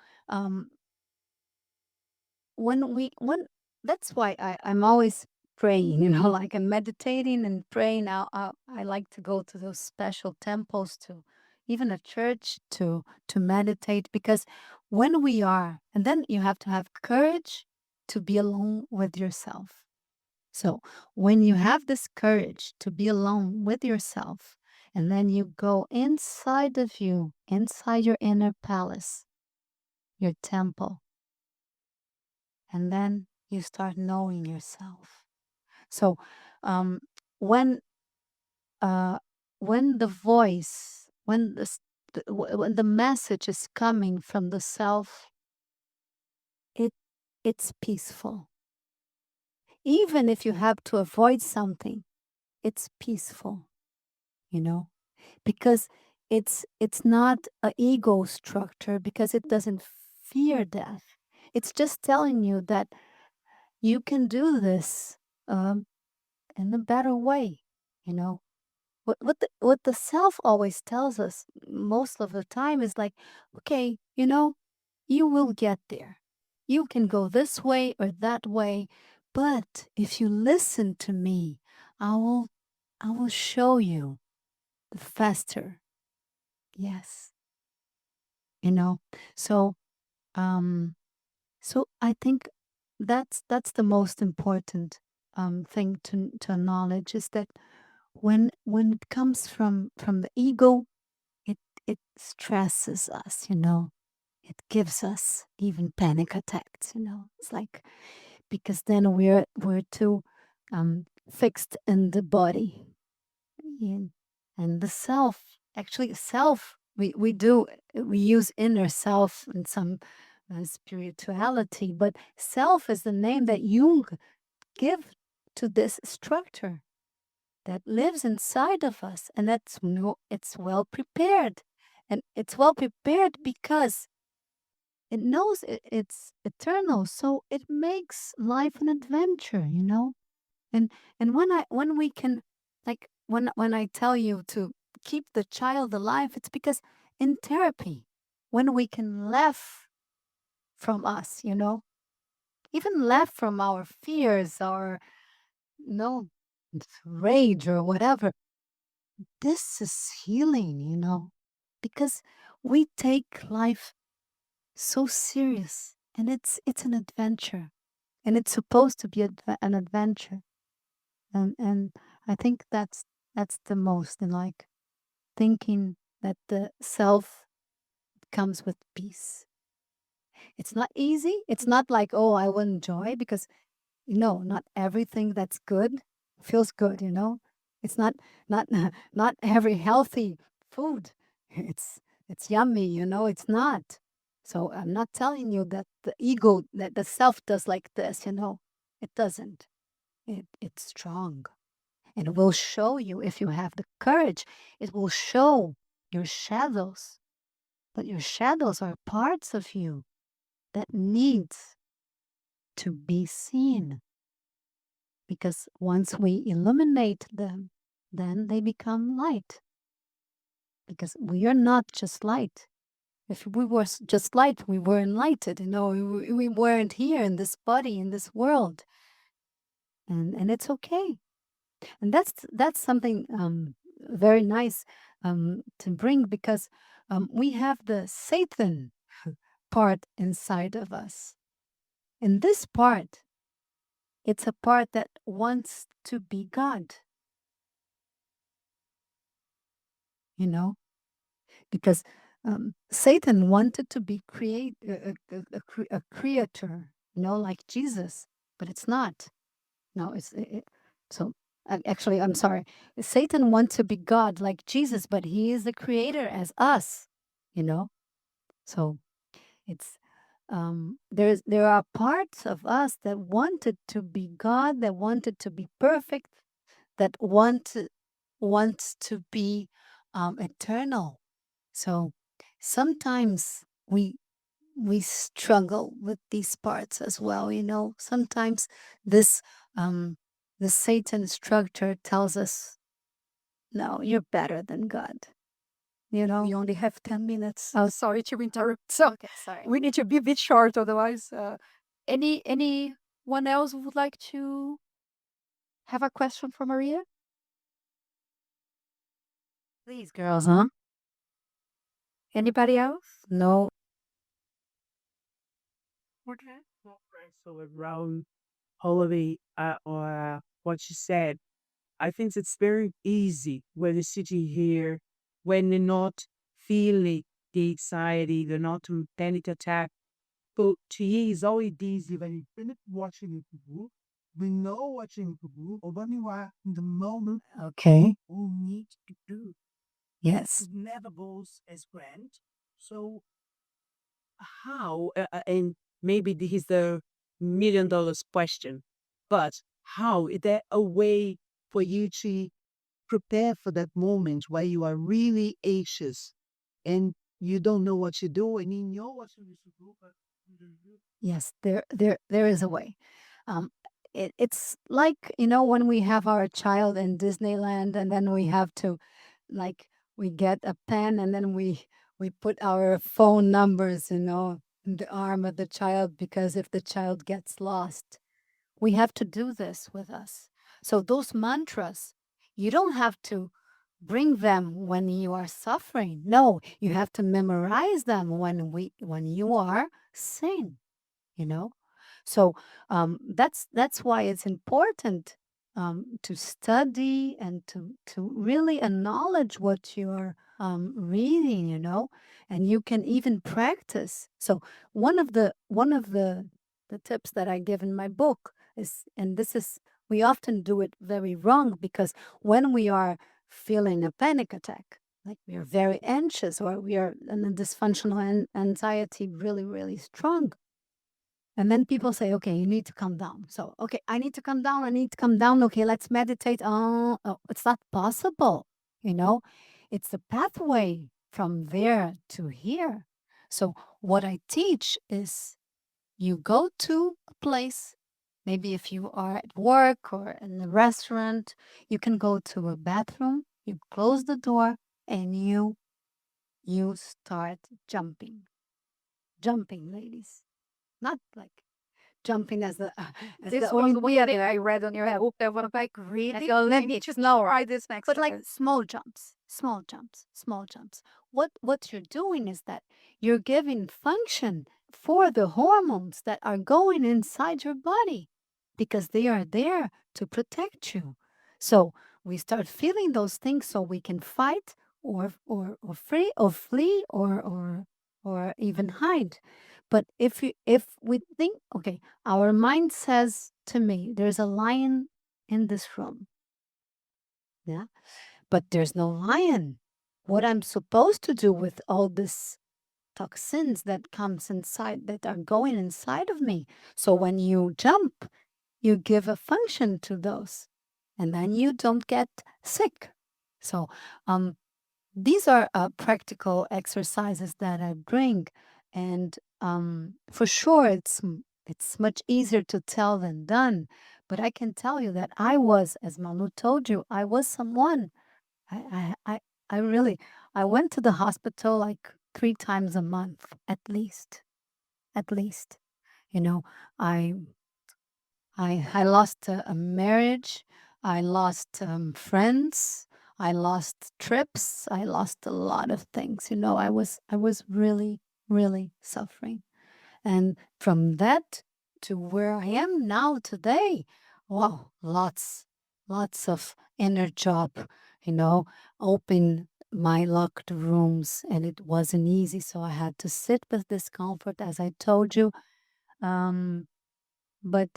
when that's why I'm always praying, like I'm meditating and praying. Now I like to go to those special temples, to even a church, to meditate, because when we are, and then you have to have courage to be alone with yourself. So when you have this courage to be alone with yourself, and then you go inside of you, inside your inner palace, your temple, and then you start knowing yourself. So um, when uh, when the voice, when the message is coming from the self, it it's peaceful. Even if you have to avoid something, it's peaceful, you know, because it's not a ego structure, because it doesn't fear death. It's just telling you that you can do this um, in a better way, you know. What the self always tells us most of the time is like, okay, you will get there. You can go this way or that way, but if you listen to me, I will I will show you the faster. Yes, you know. So um so I think that's the most important thing to acknowledge, is that when it comes from the ego, it it stresses us, it gives us even panic attacks, it's like, because then we're too fixed in the body, and, and the self, actually self, we use inner self in some spirituality, but self is the name that Jung give to this structure that lives inside of us, and that's no, it's well prepared, and it's well prepared because it knows it's eternal, so it makes life an adventure, and when we can, like, when I tell you to keep the child alive, it's because in therapy, when we can laugh from us, even laugh from our fears, our no rage or whatever, this is healing, because we take life so serious, and it's an adventure, and it's supposed to be an adventure, and I think that's the most, and like thinking that the self comes with peace. It's not easy. It's not like, oh, I will enjoy, because no, not everything that's good feels good, It's not not every healthy food. It's yummy, it's not. So I'm not telling you that the ego, that the self does like this, It doesn't. It's strong. And it will show you, if you have the courage, it will show your shadows. But your shadows are parts of you that needs to be seen, because once we illuminate them, then they become light, because we are not just light. If we were just light, we were enlightened, we weren't here in this body, in this world, and it's okay. And that's something very nice to bring, because we have the Satan part inside of us, and this part, it's a part that wants to be God, you know because Satan wanted to be a creator, like Jesus, but it's not. No, so. Actually, I'm sorry. Satan wants to be God like Jesus, but he is the creator as us, you know. So it's there are parts of us that wanted to be God, that wanted to be perfect, that wants to be eternal. So sometimes we struggle with these parts as well, Sometimes this the Satan structure tells us, no, you're better than God. We only have 10 minutes. Oh, Sorry to interrupt. So okay, sorry. we need to be a bit short, otherwise Anyone else would like to have a question for Maria? Please, girls, huh? Anybody else? No. Okay. So around holiday or what you said, I think it's very easy when you're sitting here, when you're not feeling the anxiety, you're not in panic attack. But to you, it's always easy when you finish watching it, we know watching it, or when you are in the moment, Okay. all need to do. Yes. It never goes as planned. So how, and maybe this is the $1 million question, but how is there a way for you to prepare for that moment where you are really anxious and you don't know what to do and you know what you need to do, but you don't do it? Yes, there is a way. Um, it's like, when we have our child in Disneyland and then we have to, like, we get a pen and then we put our phone numbers, in the arm of the child because if the child gets lost, we have to do this with us. So those mantras, you don't have to bring them when you are suffering. No, you have to memorize them when you are sane, you know so that's why it's important to study and to really acknowledge what you're reading, and you can even practice. So one of the tips that I give in my book is, and this is, we often do it very wrong, because when we are feeling a panic attack, like we are very anxious or we are in a dysfunctional anxiety really, really strong. And then people say, okay, you need to calm down. So, okay, I need to calm down. I need to calm down. Okay, let's meditate. Oh, it's not possible. You know, it's a pathway from there to here. So, what I teach is you go to a place, maybe if you are at work or in a restaurant, you can go to a bathroom, you close the door, and you start jumping. Jumping, ladies. Not like jumping as the as This the was Olympic, weird. I read on your book that was like, as really? the I need Olympics. to No, try this next but like time. small jumps, small jumps, small jumps. What you're doing is that you're giving function for the hormones that are going inside your body, because they are there to protect you. So we start feeling those things so we can fight or free or flee or even hide. But if we think, okay, our mind says to me, there's a lion in this room. Yeah. But there's no lion. What I'm supposed to do with all this toxins that comes inside, that are going inside of me? So when you jump, you give a function to those, and then you don't get sick. So um these are practical exercises that I bring, and for sure, it's much easier to tell than done. But I can tell you that I was, as Malu told you, I was someone. I I I, I really, I went to the hospital like 3 times a month at least. At least, you know, I I lost a marriage. I lost friends. I lost trips. I lost a lot of things. I was really, really suffering. And from that to where I am now today, wow, lots of inner job, you know, open my locked rooms, and it wasn't easy. So I had to sit with discomfort, as I told you. Um, but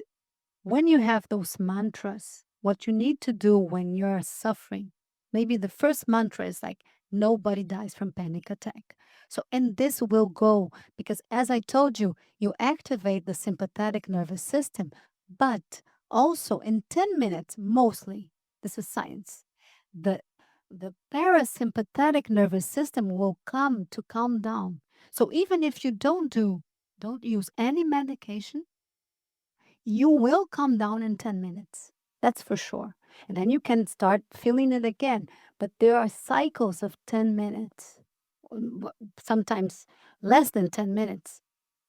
when you have those mantras, what you need to do when you're suffering, maybe the first mantra is like, nobody dies from panic attack. So, and this will go because, as I told you, you activate the sympathetic nervous system, but also in 10 minutes, mostly, this is science, the, the parasympathetic nervous system will come to calm down. So, even if you don't use any medication, you will calm down in 10 minutes. That's for sure. And then you can start feeling it again. But there are cycles of 10 minutes, sometimes less than 10 minutes.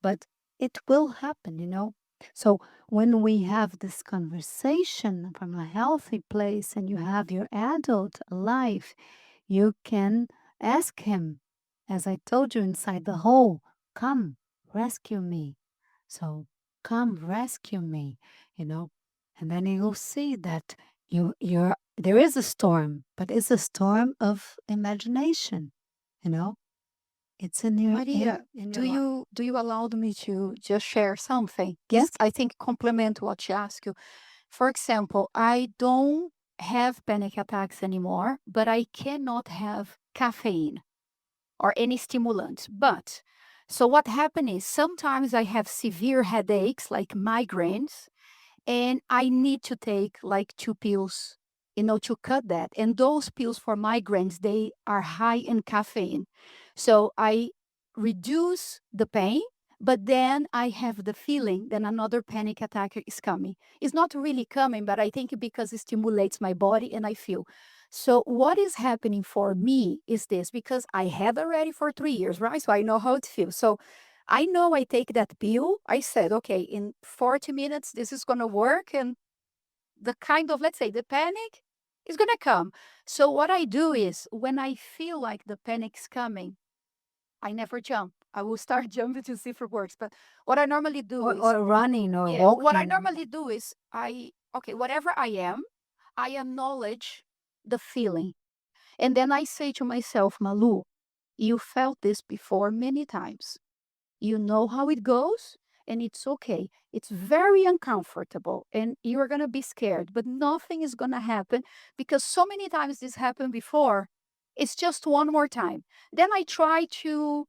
But it will happen. So when we have this conversation from a healthy place and you have your adult life, you can ask him, as I told you inside the hole, come rescue me. So come rescue me, you know, and then you'll see that you're there is a storm, but it's a storm of imagination, you know. It's in your Maria, in do your life. you allow me to just share something? Yes. I think complement what she asked you. For example, I don't have panic attacks anymore, but I cannot have caffeine or any stimulants. But so what happened is sometimes I have severe headaches like migraines and I need to take like 2 pills, to cut that. And those pills for migraines, they are high in caffeine. So I reduce the pain, but then I have the feeling that another panic attack is coming. It's not really coming, but I think because it stimulates my body and I feel. So what is happening for me is this because I had already for 3 years, right? So I know how it feels. So I know I take that pill. I said, okay, in 40 minutes, this is going to work. And the kind of, let's say, the panic is going to come. So what I do is when I feel like the panic's coming, I never jump. I will start jumping to see if it works. But what I normally do is, Or running or yeah, what I walking. normally do is okay, whatever I am, I acknowledge the feeling. And then I say to myself, Malu, you felt this before many times. You know how it goes, and it's okay. It's very uncomfortable, and you're going to be scared, but nothing is going to happen because so many times this happened before. It's just one more time. Then I try to,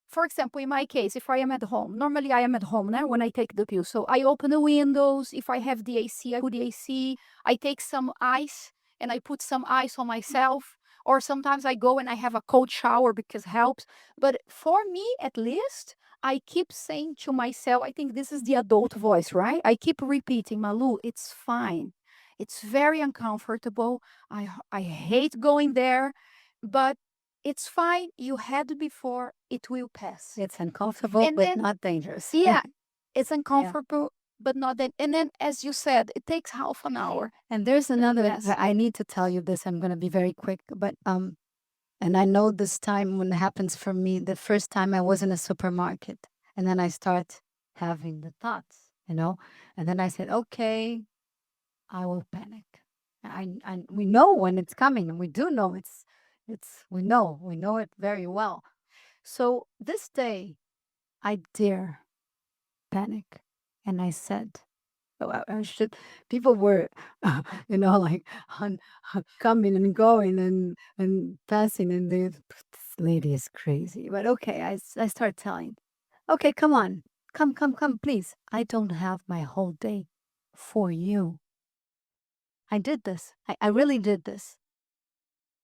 for example, in my case, if I am at home, normally I am at home now when I take the pill. So I open the windows. If I have the AC, I put the AC. I take some ice and I put some ice on myself. Or sometimes I go and I have a cold shower because it helps. But for me, at least, I keep saying to myself, I think this is the adult voice, right? I keep repeating, Malu, it's fine. It's very uncomfortable. I hate going there, but it's fine. You had before, it will pass. It's uncomfortable, And but then, not dangerous. yeah, it's Yeah. uncomfortable, but not that. And then, as you said, it takes half an hour. And there's another, Yes. I need to tell you this. I'm going to be very quick, but and I know this time when it happens for me, the first time I was in a supermarket, and then I start having the thoughts, and then I said, okay, I will panic. We know when it's coming, and we do know we know it very well. So this day, I dare panic, and I said, oh, I should. People were, like coming and going and passing, and this lady is crazy. But okay, I start telling, okay, come on, come, please. I don't have my whole day for you. I did this. I really did this.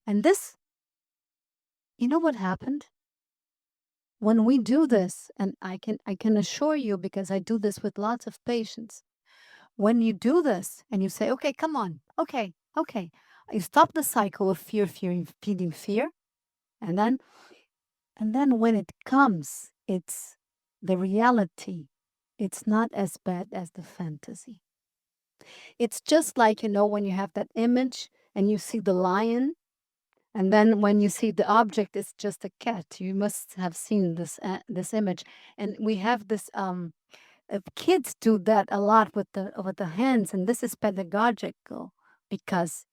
And this, you know what happened? When we do this, and I can assure you because I do this with lots of patients. When you do this and you say, okay, come on, okay, you stop the cycle of fear, feeding fear, and then when it comes, it's the reality. It's not as bad as the fantasy. It's just like, when you have that image and you see the lion, and then when you see the object, it's just a cat. You must have seen this image, and we have this kids do that a lot with the hands, and this is pedagogical because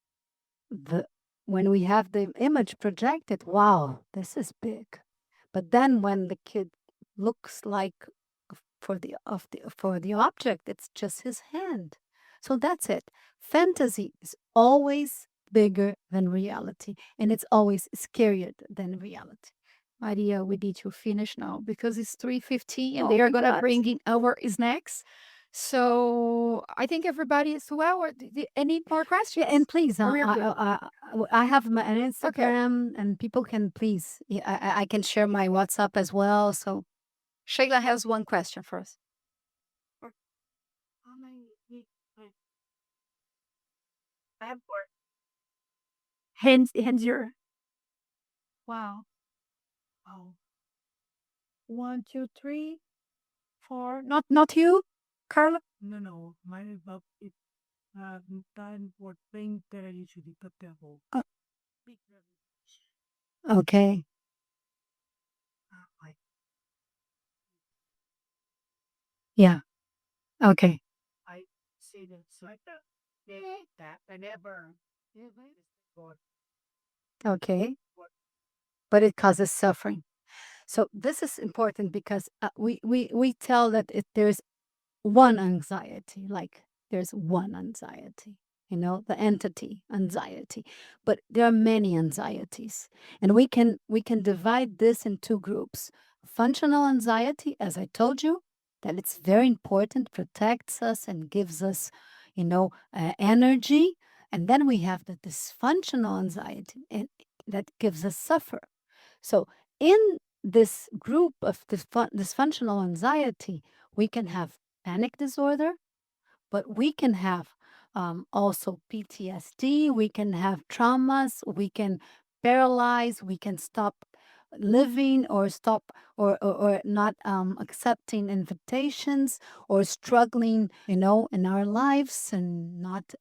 the when we have the image projected, wow, this is big. But then when the kid looks like for the object, it's just his hand. So that's it. Fantasy is always bigger than reality, and it's always scarier than reality. Maria, we need to finish now because it's 3:15 and Oh they are my going to God. bring in our snacks. So I think everybody is well. Or any more questions? Yeah, and please, Or we're good? I have an Okay. Instagram, and people can please, yeah, I can share my WhatsApp as well. So Sheila has one question for us. How many? I have four. Hands your. Wow. Oh. One, two, three, four. Not you. Carla? Uh, Okay. Yeah. Okay. Okay. But it causes suffering. So this is important because we tell that there's one anxiety, like there's one anxiety, the entity anxiety, but there are many anxieties, and we can divide this in two groups. Functional anxiety, as I told you, that it's very important, protects us and gives us, energy. And then we have the dysfunctional anxiety, and that gives us suffer. So in this group of dysfunctional anxiety, we can have panic disorder, but we can have also PTSD, we can have traumas, we can paralyze, we can stop living or stop or not accepting invitations or struggling, in our lives and not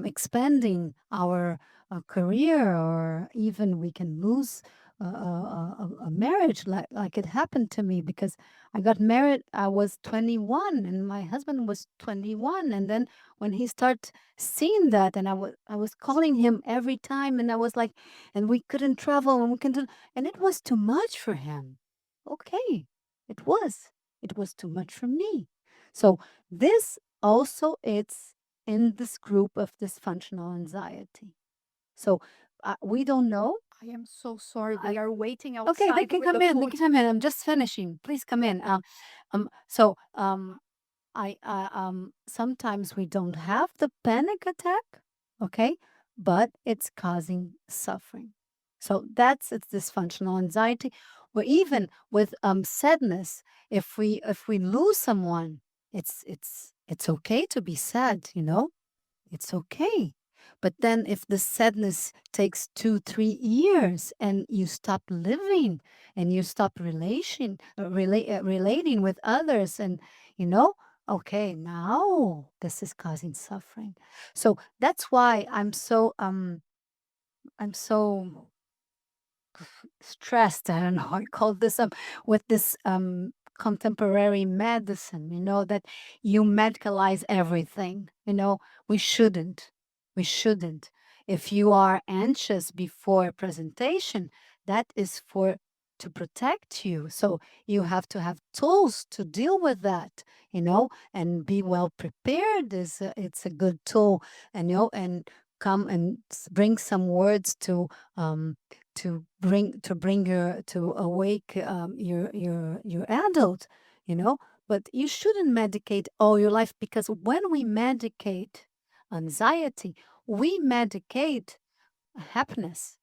expanding our career, or even we can lose a marriage like it happened to me because I got married, I was 21 and my husband was 21. And then when he started seeing that, and I was calling him every time, and I was like, and we couldn't travel and we couldn't, and it was too much for him. Okay, it was. It was too much for me. So this also it's in this group of dysfunctional anxiety. So we don't know. I am so sorry. I They are waiting Okay, they outside can with come the in. They food. can come in. I'm just finishing. Please come in. So I sometimes we don't have the panic attack, okay, but it's causing suffering. So that's it's dysfunctional anxiety. Or even with sadness, if we lose someone, it's okay to be sad. It's okay. But then if the sadness takes 2, 3 years and you stop living and you stop relating with others, and you know, okay, now this is causing suffering. So that's why I'm so stressed. I don't know. I call this with this contemporary medicine, that you medicalize everything. We shouldn't. We shouldn't. If you are anxious before a presentation, that is for to protect you. So you have to have tools to deal with that, and be well prepared it's a good tool, and come and bring some words to bring your to awake your adult, you know but you shouldn't medicate all your life, because when we medicate anxiety, we medicate happiness,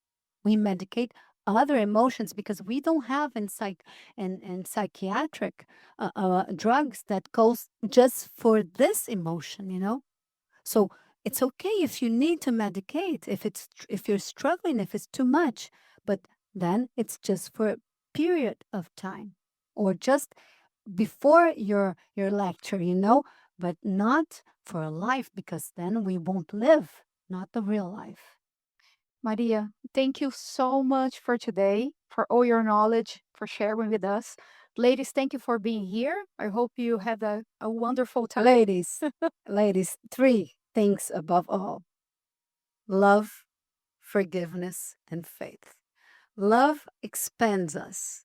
we medicate other emotions, because we don't have in psychiatric drugs that goes just for this emotion. So it's okay if you need to medicate, if you're struggling, if it's too much, but then it's just for a period of time, or just before your lecture, but not for a life, because then we won't live, not the real life. Maria, thank you so much for today, for all your knowledge, for sharing with us. Ladies, thank you for being here. I hope you had a wonderful time. Ladies, three things above all: love, forgiveness, and faith. Love expands us.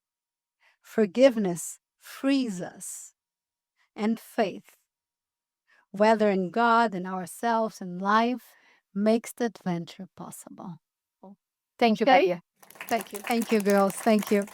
Forgiveness frees us, and faith, whether in God, in ourselves, in life, makes the adventure possible. Thank you, Okay? Maria. Thank you. Thank you, girls. Thank you.